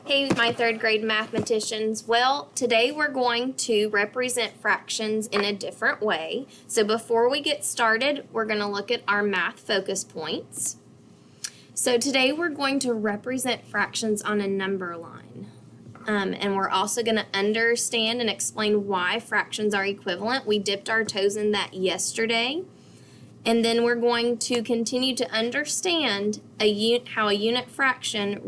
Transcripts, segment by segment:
Hey, my third grade mathematicians. Well, today we're going to represent fractions in a different way. So before we get started, we're going to look at our math focus points. So today we're going to represent fractions on a number line. And we're also going to understand and explain why fractions are equivalent. We dipped our toes in that yesterday. And then we're going to continue to understand how a unit fraction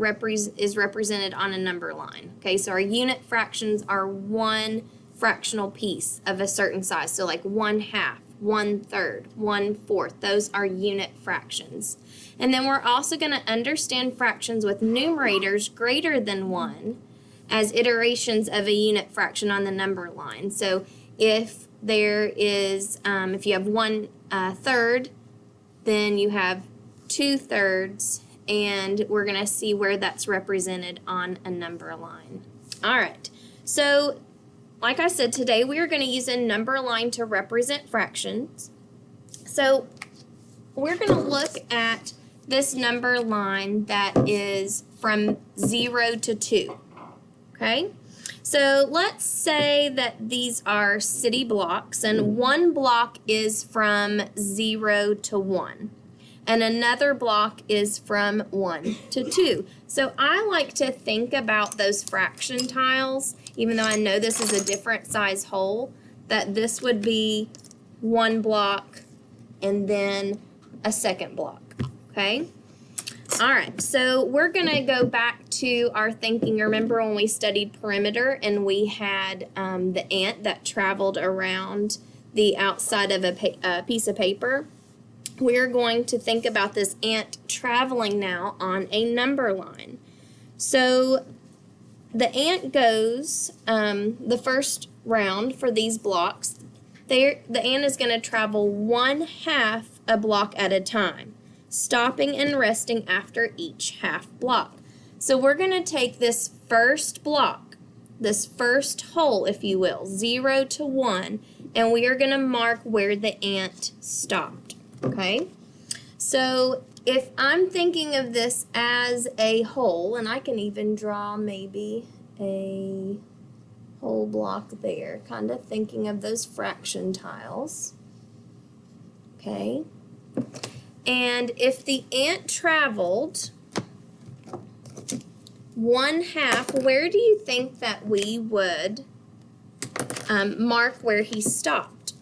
is represented on a number line. Okay, so our unit fractions are one fractional piece of a certain size. So like 1/2, 1/3, 1/4. Those are unit fractions. And then we're also going to understand fractions with numerators greater than 1 as iterations of a unit fraction on the number line. So if there is, if you have 1/3, then you have 2/3, and we're going to see where that's represented on a number line. All right, so like I said, today we are going to use a number line to represent fractions. So we're going to look at this number line that is from 0 to 2, okay? So let's say that these are city blocks, and one block is from 0 to 1, and another block is from 1 to 2. So I like to think about those fraction tiles, even though I know this is a different size whole, that this would be one block and then a second block, okay? All right, so we're going to go back to our thinking. Remember when we studied perimeter and we had the ant that traveled around the outside of a piece of paper? We're going to think about this ant traveling now on a number line. So the ant goes the first round for these blocks. The ant is going to travel 1/2 a block at a time, stopping and resting after each half block. So we're going to take this first block, this first hole, if you will, 0 to 1, and we are going to mark where the ant stopped, okay? So if I'm thinking of this as a hole, and I can even draw maybe a whole block there, kind of thinking of those fraction tiles, okay? And if the ant traveled 1/2, where do you think that we would mark where he stopped?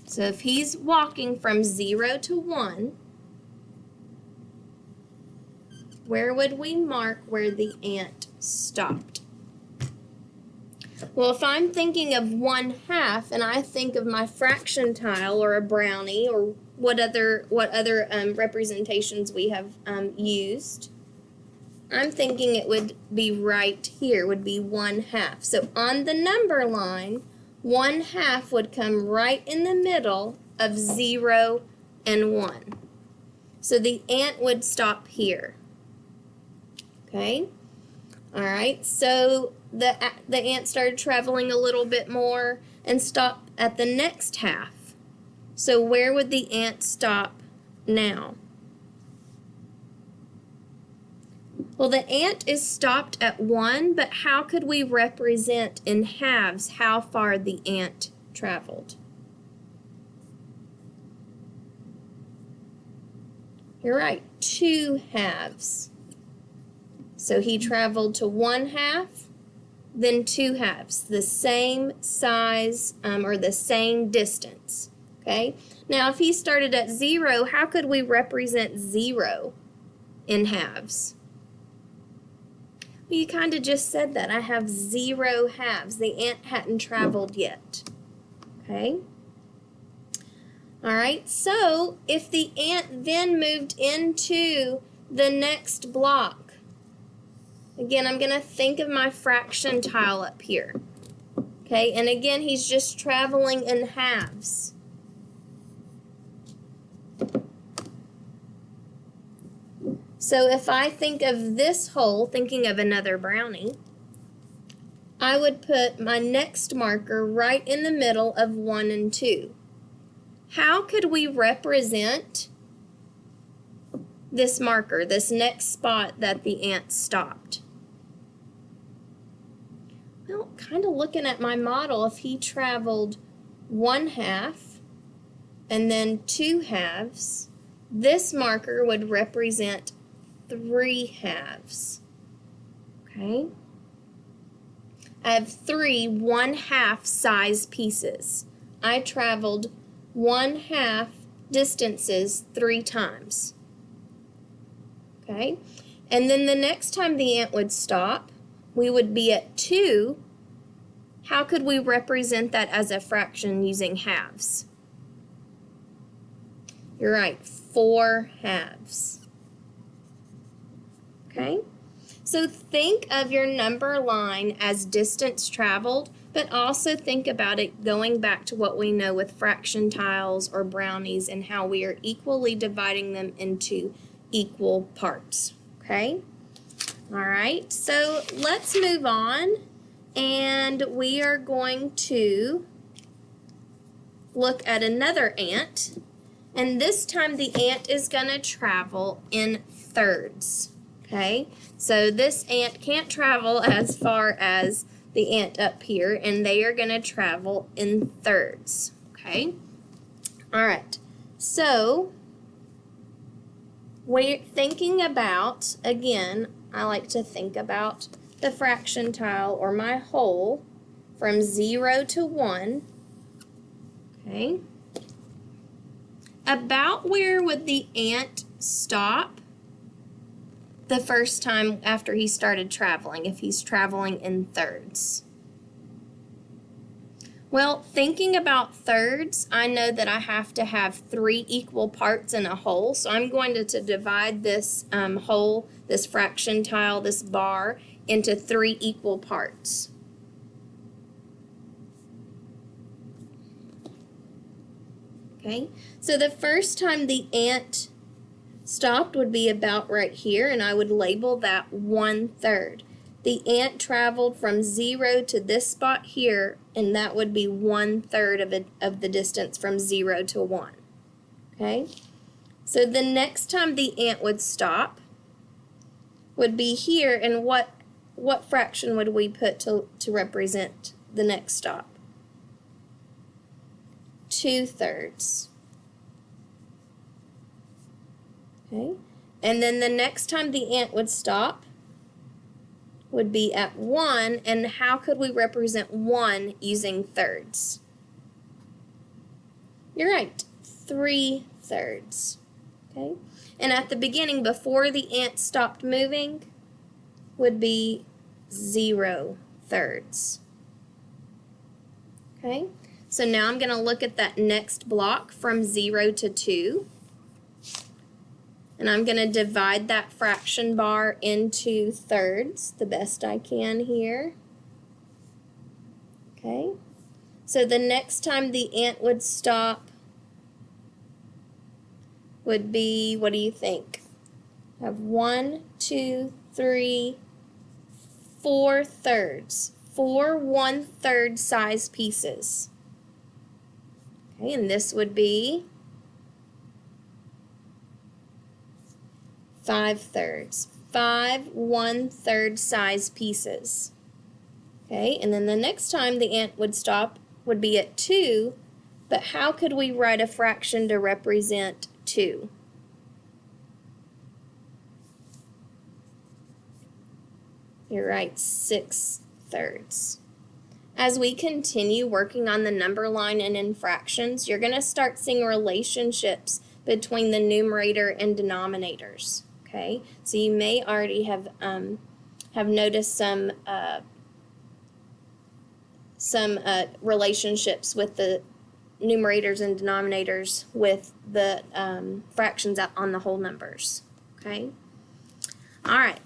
So if he's walking from 0 to 1, where would we mark where the ant stopped? Well, if I'm thinking of 1/2 and I think of my fraction tile or a brownie or what other representations we have used, I'm thinking it would be right here, would be 1/2. So on the number line, 1/2 would come right in the middle of 0 and 1. So the ant would stop here. Okay? All right, so the ant started traveling a little bit more and stopped at the next half. So where would the ant stop now? Well, the ant is stopped at 1, but how could we represent in halves how far the ant traveled? You're right, 2 halves. So he traveled to 1/2, then 2 halves, the same size or the same distance, okay? Now, if he started at 0, how could we represent 0 in halves? Well, you kind of just said that. I have 0 halves. The ant hadn't traveled yet, okay? All right, so if the ant then moved into the next block, again, I'm going to think of my fraction tile up here, okay? And again, he's just traveling in halves. So if I think of this hole, thinking of another brownie, I would put my next marker right in the middle of 1 and 2. How could we represent this marker, this next spot that the ant stopped? Well, kind of looking at my model, if he traveled 1/2 and then 2/2, this marker would represent 3/2. Okay? I have 3 1/2 size pieces. I traveled 1/2 distances 3 times. Okay? And then the next time the ant would stop, we would be at 2. How could we represent that as a fraction using halves? You're right, 4/2. Okay? So think of your number line as distance traveled, but also think about it going back to what we know with fraction tiles or brownies and how we are equally dividing them into equal parts. Okay? All right, so let's move on, and we are going to look at another ant, and this time the ant is going to travel in thirds. Okay, so this ant can't travel as far as the ant up here, and they are going to travel in thirds. Okay, all right, so we're thinking about, again, I like to think about the fraction tile or my whole from 0 to 1. Okay, about where would the ant stop the first time after he started traveling, if he's traveling in thirds? Well, thinking about thirds, I know that I have to have 3 equal parts in a whole, so I'm going to divide this whole, this fraction tile, this bar, into 3 equal parts. Okay, so the first time the ant stopped would be about right here, and I would label that 1/3. The ant traveled from 0 to this spot here, and that would be 1/3 of the distance from 0 to 1. Okay, so the next time the ant would stop would be here, and what fraction would we put to represent the next stop? 2/3. Okay, and then the next time the ant would stop would be at 1, and how could we represent 1 using thirds? You're right, 3/3. Okay, and at the beginning, before the ant stopped moving, would be 0/3. Okay, so now I'm going to look at that next block from 0 to 2. And I'm going to divide that fraction bar into thirds the best I can here. Okay, so the next time the ant would stop would be, what do you think? I have 1, 2, 3, 4 thirds. 4 1/3 size pieces. Okay, and this would be 5/3. 5 1/3 size pieces. Okay, and then the next time the ant would stop would be at 2, but how could we write a fraction to represent 2? You're right, 6/3. As we continue working on the number line and in fractions, you're going to start seeing relationships between the numerator and denominators. Okay, so you may already have noticed some relationships with the numerators and denominators with the fractions on the whole numbers. Okay, all right,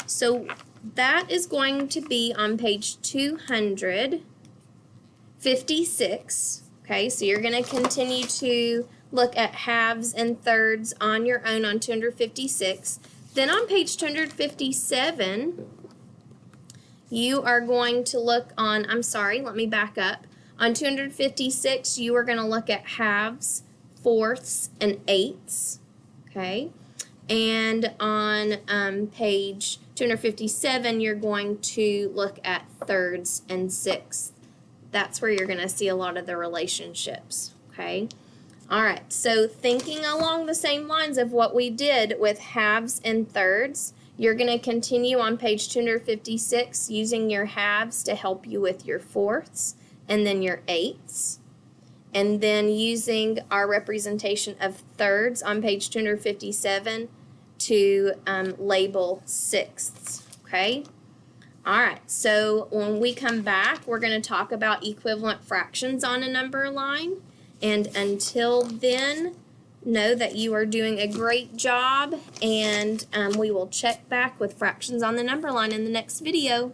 so that is going to be on page 256. Okay, so you're going to continue to look at halves and thirds on your own on 256. Then on page 257, you are going to look on, I'm sorry, let me back up. On 256, you are going to look at halves, fourths, and eighths. Okay, And on page 257, you're going to look at thirds and sixths. That's where you're going to see a lot of the relationships, okay? All right, so thinking along the same lines of what we did with halves and thirds, you're going to continue on page 256 using your halves to help you with your fourths and then your eighths. And then using our representation of thirds on page 257 to label sixths, okay? All right, so when we come back, we're going to talk about equivalent fractions on a number line. And until then, know that you are doing a great job, and we will check back with fractions on the number line in the next video.